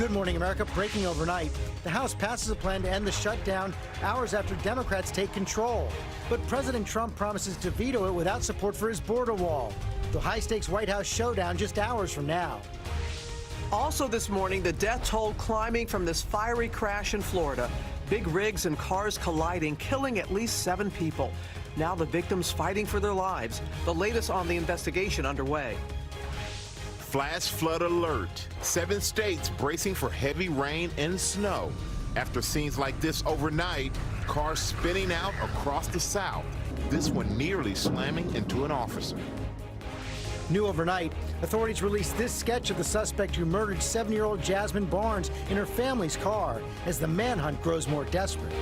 Good morning, America. Breaking overnight. The House passes a plan to end the shutdown hours after Democrats take control. But President Trump promises to veto it without support for his border wall. The high-stakes White House showdown just hours from now. Also this morning, the death toll climbing from this fiery crash in Florida. Big rigs and cars colliding, killing at least 7 people. Now the victims fighting for their lives. The latest on the investigation underway. Flash flood alert. 7 states bracing for heavy rain and snow. After scenes like this overnight, cars spinning out across the South. This one nearly slamming into an officer. New overnight, authorities released this sketch of the suspect who murdered 7-year-old Jasmine Barnes in her family's car as the manhunt grows more desperate.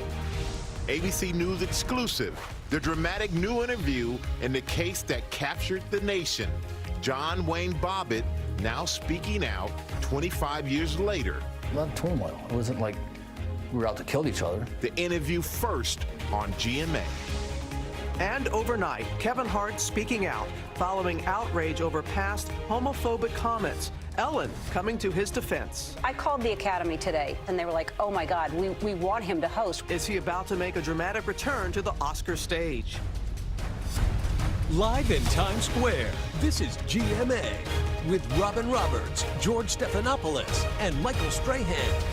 ABC News exclusive. The dramatic new interview in the case that captured the nation. John Wayne Bobbitt now speaking out 25 years later. A lot of turmoil. It wasn't like we were out to kill each other. The interview first on GMA. And overnight, Kevin Hart speaking out following outrage over past homophobic comments. Ellen coming to his defense. I called the Academy today, and they were like, oh, my God, we want him to host. Is he about to make a dramatic return to the Oscar stage? Live in Times Square, this is GMA with Robin Roberts, George Stephanopoulos, and Michael Strahan.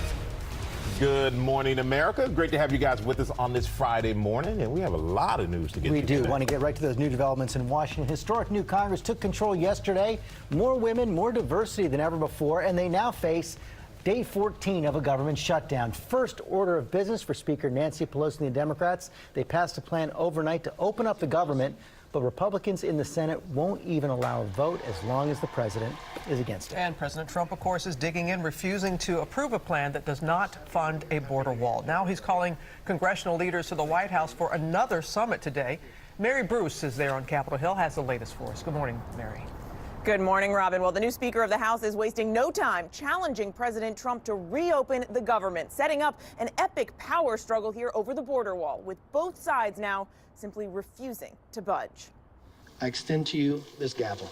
Good morning, America. Great to have you guys with us on this Friday morning, and we have a lot of news to get to. We do today. want to get right to those new developments in Washington. Historic new Congress took control yesterday. More women, more diversity than ever before, and they now face day 14 of a government shutdown. First order of business for Speaker Nancy Pelosi and the Democrats. They passed a plan overnight to open up the government, but Republicans in the Senate won't even allow a vote as long as the president is against it. And President Trump, of course, is digging in, refusing to approve a plan that does not fund a border wall. Now he's calling congressional leaders to the White House for another summit today. Mary Bruce is there on Capitol Hill, has the latest for us. Good morning, Mary. Good morning, Robin. Well, the new Speaker of the House is wasting no time challenging President Trump to reopen the government, setting up an epic power struggle here over the border wall, with both sides now simply refusing to budge. I extend to you this gavel.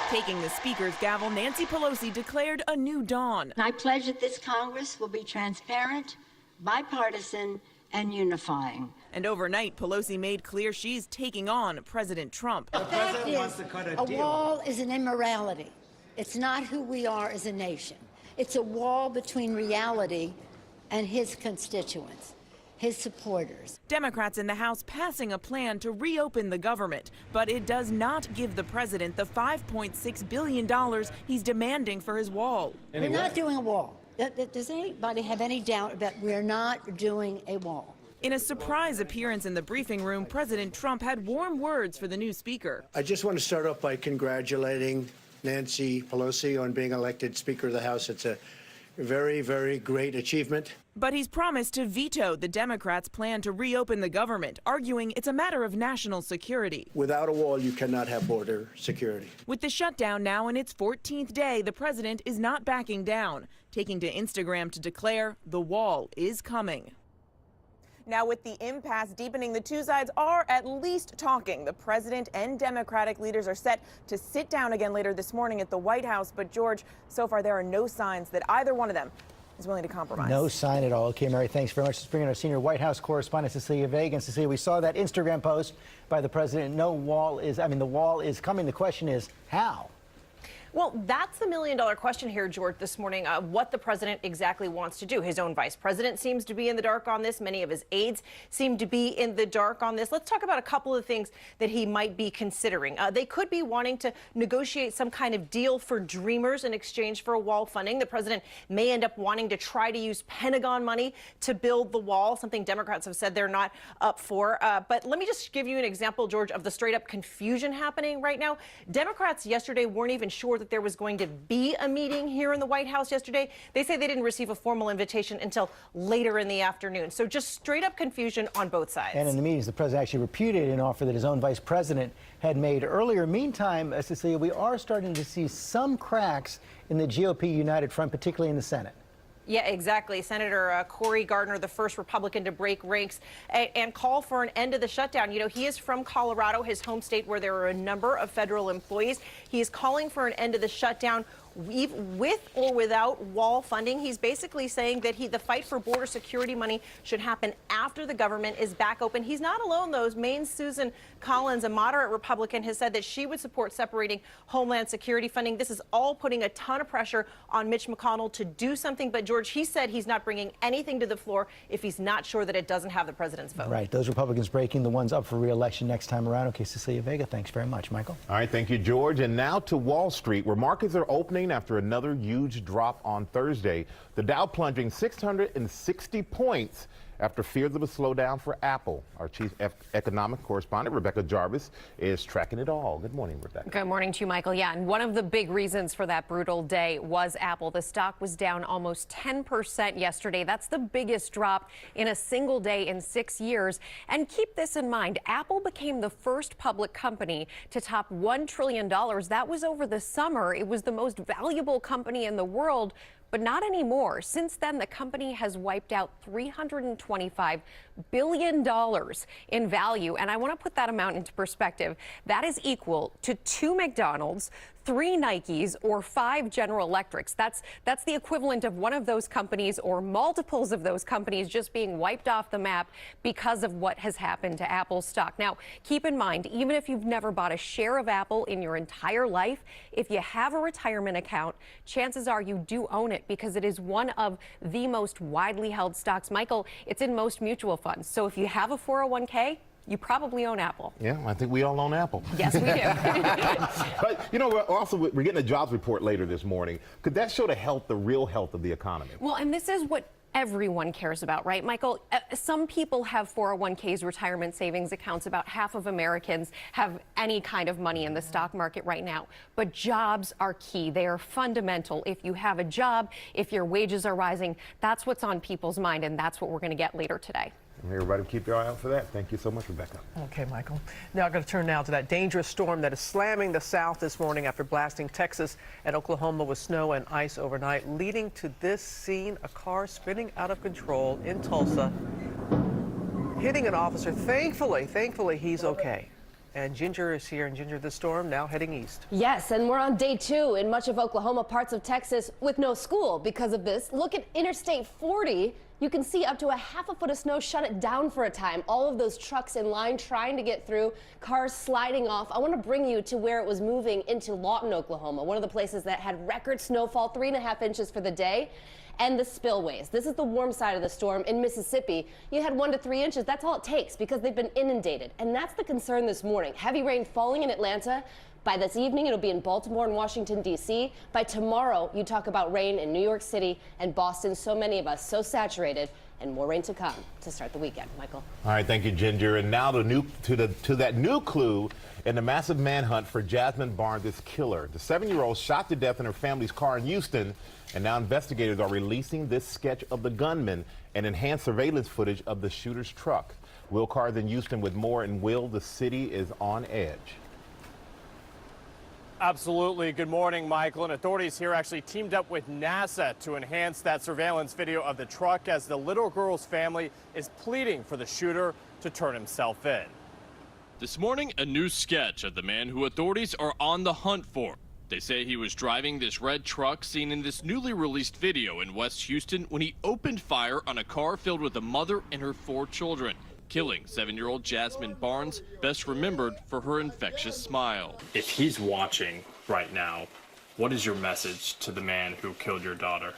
Taking the Speaker's gavel, Nancy Pelosi declared a new dawn. I pledge that this Congress will be transparent, bipartisan, and unifying. And overnight, Pelosi made clear she's taking on President Trump. The fact is, a wall is an immorality. It's not who we are as a nation. It's a wall between reality and his constituents, his supporters. Democrats in the House passing a plan to reopen the government, but it does not give the president the $5.6 billion he's demanding for his wall. We're not doing a wall. Does anybody have any doubt that we're not doing a wall? In a surprise appearance in the briefing room, President Trump had warm words for the new speaker. I just want to start off by congratulating Nancy Pelosi on being elected Speaker of the House. It's a very, very great achievement. But he's promised to veto the Democrats' plan to reopen the government, arguing it's a matter of national security. Without a wall, you cannot have border security. With the shutdown now in its 14th day, the president is not backing down, taking to Instagram to declare the wall is coming. Now, with the impasse deepening, the two sides are at least talking. The president and Democratic leaders are set to sit down again later this morning at the White House. But, George, so far there are no signs that either one of them is willing to compromise. No sign at all. Okay, Mary, thanks very much. Let's bring in our senior White House correspondent, Cecilia Vega. And Cecilia, we saw that Instagram post by the president. The wall is coming. The question is, how? Well, that's the million-dollar question here, George, this morning, what the president exactly wants to do. His own vice president seems to be in the dark on this. Many of his aides seem to be in the dark on this. Let's talk about a couple of things that he might be considering. They could be wanting to negotiate some kind of deal for Dreamers in exchange for a wall funding. The president may end up wanting to try to use Pentagon money to build the wall, something Democrats have said they're not up for. But let me just give you an example, George, of the straight-up confusion happening right now. Democrats yesterday weren't even sure that there was going to be a meeting here in the White House yesterday. They say they didn't receive a formal invitation until later in the afternoon. So just straight up confusion on both sides. And in the meetings, the president actually repudiated an offer that his own vice president had made earlier. Meantime, Cecilia, we are starting to see some cracks in the GOP United Front, particularly in the Senate. Yeah, exactly. Senator Cory Gardner, the first Republican to break ranks and call for an end to the shutdown. You know, he is from Colorado, his home state, where there are a number of federal employees. He is calling for an end to the shutdown with or without wall funding. He's basically saying that the fight for border security money should happen after the government is back open. He's not alone, though. Maine's Susan Collins, a moderate Republican, has said that she would support separating Homeland Security funding. This is all putting a ton of pressure on Mitch McConnell to do something. But, George, he said he's not bringing anything to the floor if he's not sure that it doesn't have the president's vote. Right. Those Republicans breaking, the ones up for re-election next time around. Okay, Cecilia Vega, thanks very much. Michael? All right, thank you, George. And now to Wall Street, where markets are opening after another huge drop on Thursday. The Dow plunging 660 points after fears of a slowdown for Apple. Our chief economic correspondent, Rebecca Jarvis, is tracking it all. Good morning, Rebecca. Good morning to you, Michael. Yeah, and one of the big reasons for that brutal day was Apple. The stock was down almost 10% yesterday. That's the biggest drop in a single day in 6 years. And keep this in mind, Apple became the first public company to top $1 trillion. That was over the summer. It was the most valuable company in the world. But not anymore. Since then, the company has wiped out $325 billion in value. And I want to put that amount into perspective. That is equal to 2 McDonald's, 3 Nikes, or 5 General Electrics. That's the equivalent of one of those companies or multiples of those companies just being wiped off the map because of what has happened to Apple stock. Now, keep in mind, even if you've never bought a share of Apple in your entire life, if you have a retirement account, chances are you do own it because it is one of the most widely held stocks. Michael, it's in most mutual funds. So if you have a 401k, you probably own Apple. Yeah, I think we all own Apple. Yes, we do. But, you know, we're getting a jobs report later this morning. Could that show the real health of the economy? Well, and this is what everyone cares about, right, Michael? Some people have 401ks, retirement savings accounts. About half of Americans have any kind of money in the stock market right now. But jobs are key. They are fundamental. If you have a job, if your wages are rising, that's what's on people's mind, and that's what we're going to get later today. Everybody keep your eye out for that. Thank you so much, Rebecca. Okay, Michael. Now I'm going to turn now to that dangerous storm that is slamming the South this morning after blasting Texas and Oklahoma with snow and ice overnight, leading to this scene, a car spinning out of control in Tulsa, hitting an officer. Thankfully, he's okay. And Ginger is here. And Ginger, the storm now heading east. Yes, and we're on day 2 in much of Oklahoma, parts of Texas with no school because of this. Look at Interstate 40. You can see up to a half a foot of snow shut it down for a time. All of those trucks in line trying to get through, cars sliding off. I want to bring you to where it was moving into Lawton, Oklahoma, one of the places that had record snowfall, 3.5 inches for the day. And the spillways. This is the warm side of the storm. In Mississippi, you had 1 to 3 inches. That's all it takes because they've been inundated. And that's the concern this morning. Heavy rain falling in Atlanta. By this evening, it'll be in Baltimore and Washington, D.C. By tomorrow, you talk about rain in New York City and Boston. So many of us so saturated, and more rain to come to start the weekend. Michael. All right, thank you, Ginger. And now to that new clue in the massive manhunt for Jasmine Barnes' killer. The 7-year-old shot to death in her family's car in Houston, and now investigators are releasing this sketch of the gunman and enhanced surveillance footage of the shooter's truck. Will Carr in Houston with more, and Will, the city is on edge. Absolutely. Good morning, Michael. And authorities here actually teamed up with NASA to enhance that surveillance video of the truck as the little girl's family is pleading for the shooter to turn himself in. This morning, a new sketch of the man who authorities are on the hunt for. They say he was driving this red truck seen in this newly released video in West Houston when he opened fire on a car filled with a mother and her 4 children, killing 7-year-old Jasmine Barnes, best remembered for her infectious smile. If he's watching right now, what is your message to the man who killed your daughter?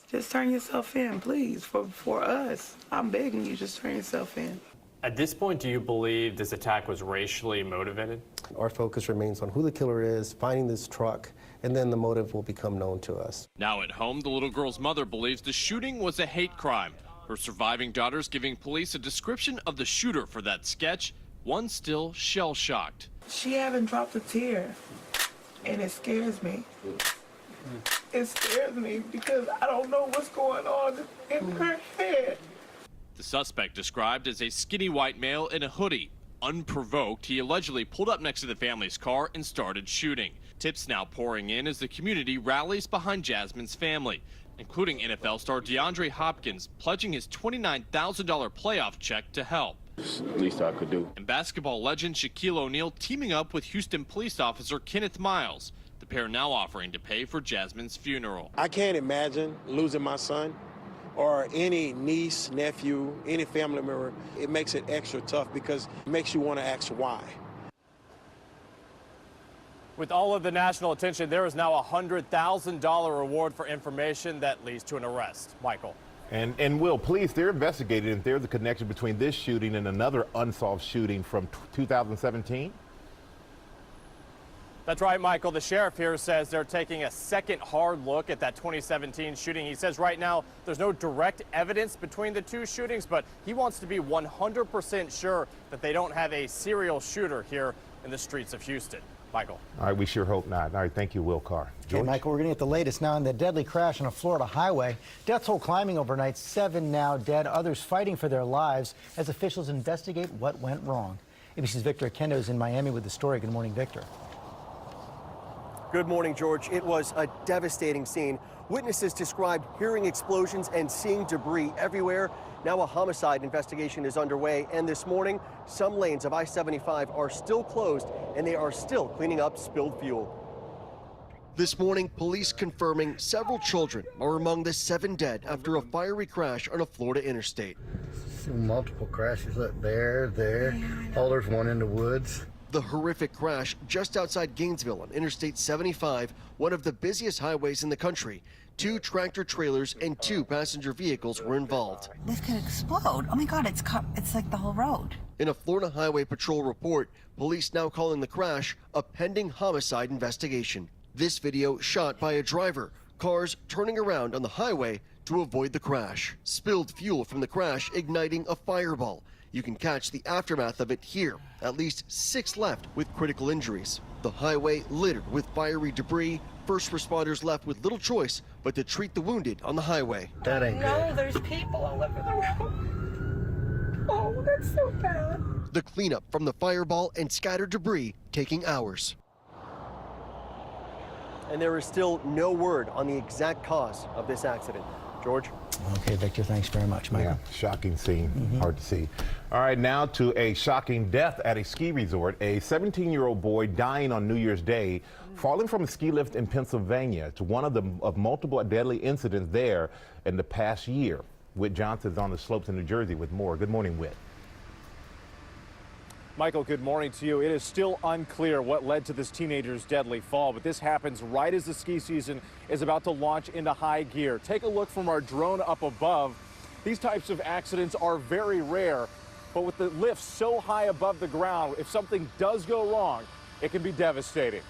Just turn yourself in, please, for us. I'm begging you, just turn yourself in. At this point, do you believe this attack was racially motivated? Our focus remains on who the killer is, finding this truck, and then the motive will become known to us. Now at home, the little girl's mother believes the shooting was a hate crime. Her surviving daughter's giving police a description of the shooter for that sketch, one still shell-shocked. She haven't dropped a tear, and it scares me. It scares me because I don't know what's going on in her head. The suspect described as a skinny white male in a hoodie. Unprovoked, he allegedly pulled up next to the family's car and started shooting. Tips now pouring in as the community rallies behind Jasmine's family, including NFL star DeAndre Hopkins pledging his $29,000 playoff check to help. The least I could do. And basketball legend Shaquille O'Neal teaming up with Houston police officer Kenneth Miles. The pair now offering to pay for Jasmine's funeral. I can't imagine losing my son or any niece, nephew, any family member. It makes it extra tough because it makes you want to ask why. With all of the national attention, there is now a $100,000 reward for information that leads to an arrest. Michael. And Will, police, they're investigating if there's a connection between this shooting and another unsolved shooting from 2017. That's right, Michael. The sheriff here says they're taking a second hard look at that 2017 shooting. He says right now there's no direct evidence between the two shootings, but he wants to be 100% sure that they don't have a serial shooter here in the streets of Houston. Michael. All right, we sure hope not. All right, thank you, Will Carr. Okay, Michael, we're going to get the latest now on the deadly crash on a Florida highway. Death toll climbing overnight, 7 now dead, others fighting for their lives as officials investigate what went wrong. ABC's Victor Akendo is in Miami with the story. Good morning, Victor. Good morning, George. It was a devastating scene. Witnesses described hearing explosions and seeing debris everywhere. Now a homicide investigation is underway, and this morning, some lanes of I-75 are still closed, and they are still cleaning up spilled fuel. This morning, police confirming several children are among the 7 dead after a fiery crash on a Florida interstate. Multiple crashes up there. Oh, there's one in the woods. The horrific crash just outside Gainesville on Interstate 75, one of the busiest highways in the country. 2 tractor trailers and 2 passenger vehicles were involved. This could explode. Oh my God, it's like the whole road. In a Florida Highway Patrol report, police now calling the crash a pending homicide investigation. This video shot by a driver, cars turning around on the highway to avoid the crash. Spilled fuel from the crash igniting a fireball. You can catch the aftermath of it here. At least 6 left with critical injuries. The highway littered with fiery debris. First responders left with little choice but to treat the wounded on the highway. That ain't good. No, there's people all over the road. Oh, that's so bad. The cleanup from the fireball and scattered debris taking hours. And there is still no word on the exact cause of this accident. George? Okay, Victor, thanks very much, Michael. Yeah, shocking scene, hard to see. All right, now to a shocking death at a ski resort. A 17-year-old boy dying on New Year's Day, falling from a ski lift in Pennsylvania. It's one of multiple deadly incidents there in the past year. Whit Johnson's on the slopes in New Jersey with more. Good morning, Whit. Michael, good morning to you. It is still unclear what led to this teenager's deadly fall, but this happens right as the ski season is about to launch into high gear. Take a look from our drone up above. These types of accidents are very rare, but with the lift so high above the ground, if something does go wrong, it can be devastating.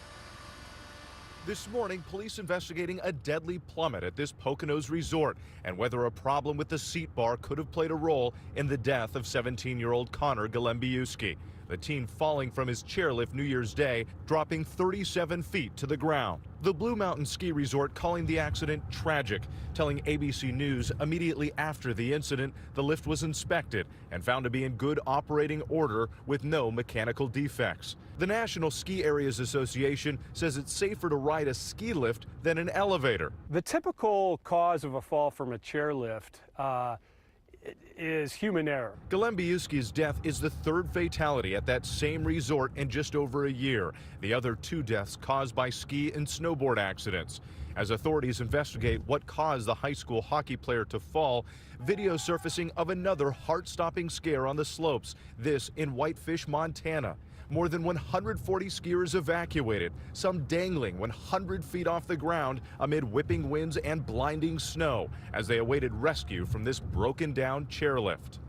This morning, police investigating a deadly plummet at this Poconos resort and whether a problem with the seat bar could have played a role in the death of 17-year-old Connor Golembiewski. The teen falling from his chairlift New Year's Day, dropping 37 feet to the ground. The Blue Mountain Ski Resort calling the accident tragic, telling ABC News immediately after the incident the lift was inspected and found to be in good operating order with no mechanical defects. The National Ski Areas Association says it's safer to ride a ski lift than an elevator. The typical cause of a fall from a chairlift is human error. Golembiewski's death is the 3rd fatality at that same resort in just over a year. The other 2 deaths caused by ski and snowboard accidents. As authorities investigate what caused the high school hockey player to fall, video surfacing of another heart-stopping scare on the slopes, this in Whitefish, Montana. More than 140 skiers evacuated, some dangling 100 feet off the ground amid whipping winds and blinding snow as they awaited rescue from this broken-down chairlift.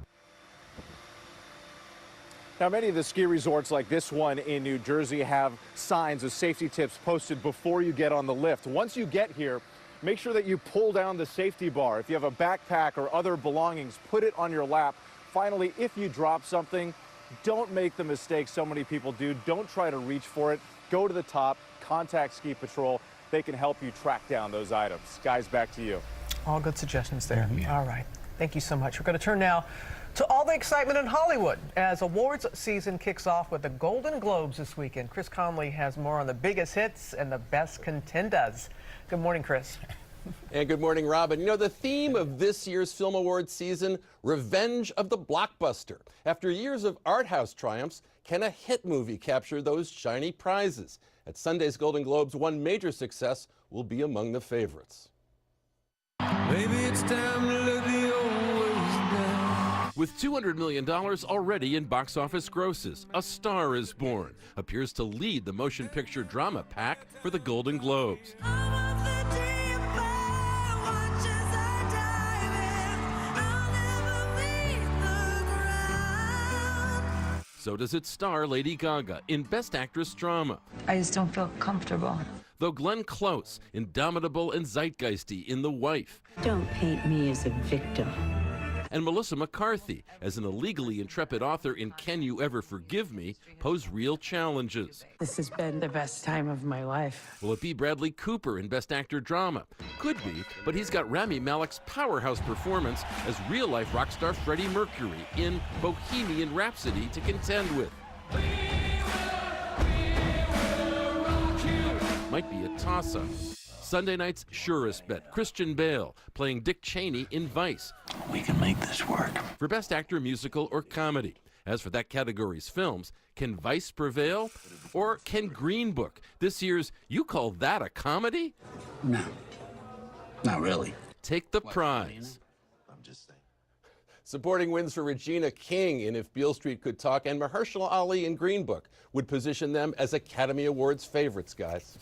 Now, many of the ski resorts like this one in New Jersey have signs of safety tips posted before you get on the lift. Once you get here, make sure that you pull down the safety bar. If you have a backpack or other belongings, put it on your lap. Finally, if you drop something, don't make the mistake so many people do. Don't try to reach for it. Go to the top, contact Ski Patrol. They can help you track down those items. Guys, back to you. All good suggestions there. All right. Thank you so much. We're going to turn now to all the excitement in Hollywood as awards season kicks off with the Golden Globes this weekend. Chris Conley has more on the biggest hits and the best contenders. Good morning, Chris. And good morning, Robin. You know, the theme of this year's Film Awards season, Revenge of the Blockbuster. After years of art house triumphs, can a hit movie capture those shiny prizes? At Sunday's Golden Globes, one major success will be among the favorites. Maybe it's time to let the old ways down. With $200 million already in box office grosses, A Star is Born appears to lead the motion picture drama pack for the Golden Globes. So does it star Lady Gaga in Best Actress Drama. I just don't feel comfortable. Though Glenn Close, indomitable and zeitgeisty in The Wife. Don't paint me as a victim. And Melissa McCarthy, as an illegally intrepid author in Can You Ever Forgive Me, pose real challenges. This has been the best time of my life. Will it be Bradley Cooper in Best Actor Drama? Could be, but he's got Rami Malek's powerhouse performance as real-life rock star Freddie Mercury in Bohemian Rhapsody to contend with. Might be a toss-up. Sunday night's surest bet, Christian Bale, playing Dick Cheney in Vice. We can make this work. For Best Actor Musical or Comedy. As for that category's films, can Vice prevail? Or can Green Book, this year's You Call That a Comedy? No, not really. Take the prize. Supporting wins for Regina King in If Beale Street Could Talk and Mahershala Ali in Green Book would position them as Academy Awards favorites, guys.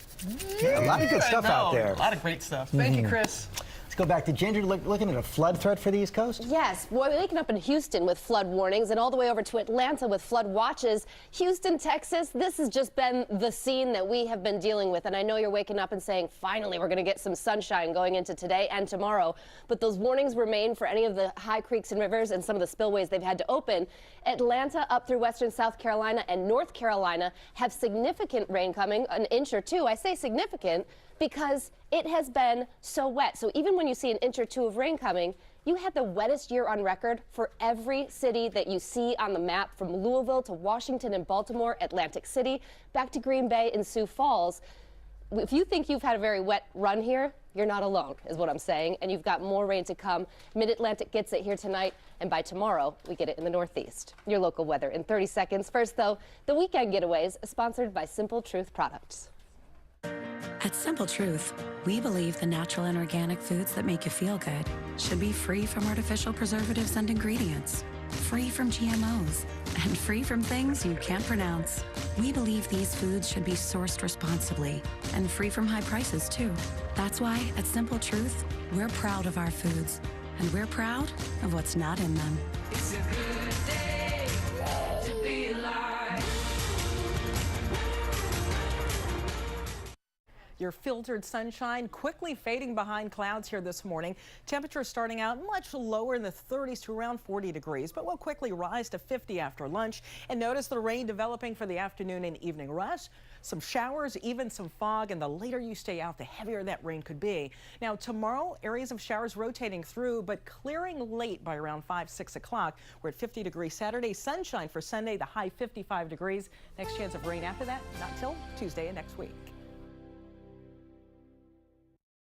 Yeah, a lot of good stuff out there. A lot of great stuff. Thank you, Chris. Let's go back to Ginger, looking at a flood threat for the East Coast. Yes, we're waking up in Houston with flood warnings and all the way over to Atlanta with flood watches. Houston, Texas, this has just been the scene that we have been dealing with. And I know you're waking up and saying, finally, we're going to get some sunshine going into today and tomorrow. But those warnings remain for any of the high creeks and rivers and some of the spillways they've had to open. Atlanta up through western South Carolina and North Carolina have significant rain coming, an inch or two. I say significant because it has been so wet. So even when you see an inch or two of rain coming, you had the wettest year on record for every city that you see on the map, from Louisville to Washington and Baltimore, Atlantic City, back to Green Bay and Sioux Falls. If you think you've had a very wet run here, you're not alone, is what I'm saying. And you've got more rain to come. Mid-Atlantic gets it here tonight, and by tomorrow, we get it in the Northeast. Your local weather in 30 seconds. First, though, the Weekend Getaways, sponsored by Simple Truth Products. At Simple Truth, we believe the natural and organic foods that make you feel good should be free from artificial preservatives and ingredients, free from GMOs, and free from things you can't pronounce. We believe these foods should be sourced responsibly and free from high prices, too. That's why at Simple Truth, we're proud of our foods, and we're proud of what's not in them. It's a good day to be alive. Your filtered sunshine quickly fading behind clouds here this morning. Temperatures starting out much lower in the 30s to around 40 degrees, but will quickly rise to 50 after lunch. And notice the rain developing for the afternoon and evening rush. Some showers, even some fog, and the later you stay out, the heavier that rain could be. Now tomorrow, areas of showers rotating through, but clearing late by around 5, 6 o'clock. We're at 50 degrees Saturday, sunshine for Sunday, the high 55 degrees. Next chance of rain after that, not till Tuesday of next week.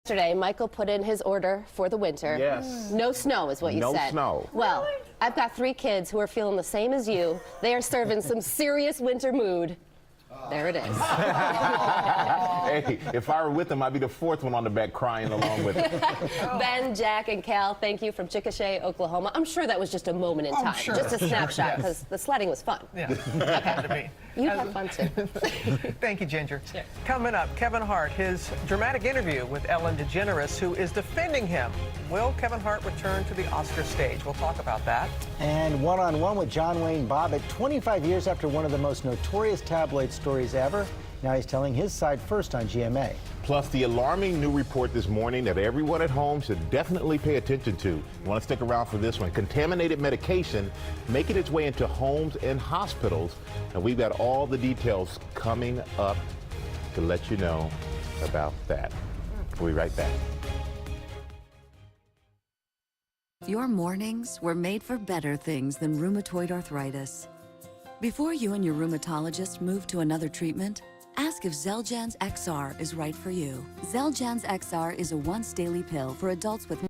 Yesterday, Michael put in his order for the winter. Yes. No snow is what you said. No snow. Well, I've got 3 kids who are feeling the same as you. They are serving some serious winter mood. There it is. Hey, if I were with them, I'd be the 4th one on the back crying along with them. Ben, Jack, and Cal, thank you from Chickasha, Oklahoma. I'm sure that was just a moment in time, sure. just a snapshot, Yes. because the sledding was fun. Yeah. Okay. You had fun too. Thank you, Ginger. Coming up, Kevin Hart, his dramatic interview with Ellen DeGeneres, who is defending him. Will Kevin Hart return to the Oscar stage? We'll talk about that. And one-on-one with John Wayne Bobbitt, 25 years after one of the most notorious tabloid stories ever. Now he's telling his side first on GMA. Plus, the alarming new report this morning that everyone at home should definitely pay attention to. You want to stick around for this one. Contaminated medication making its way into homes and hospitals. And we've got all the details coming up to let you know about that. We'll be right back. Your mornings were made for better things than rheumatoid arthritis. Before you and your rheumatologist move to another treatment, ask if Xeljanz XR is right for you. Xeljanz XR is a once-daily pill for adults with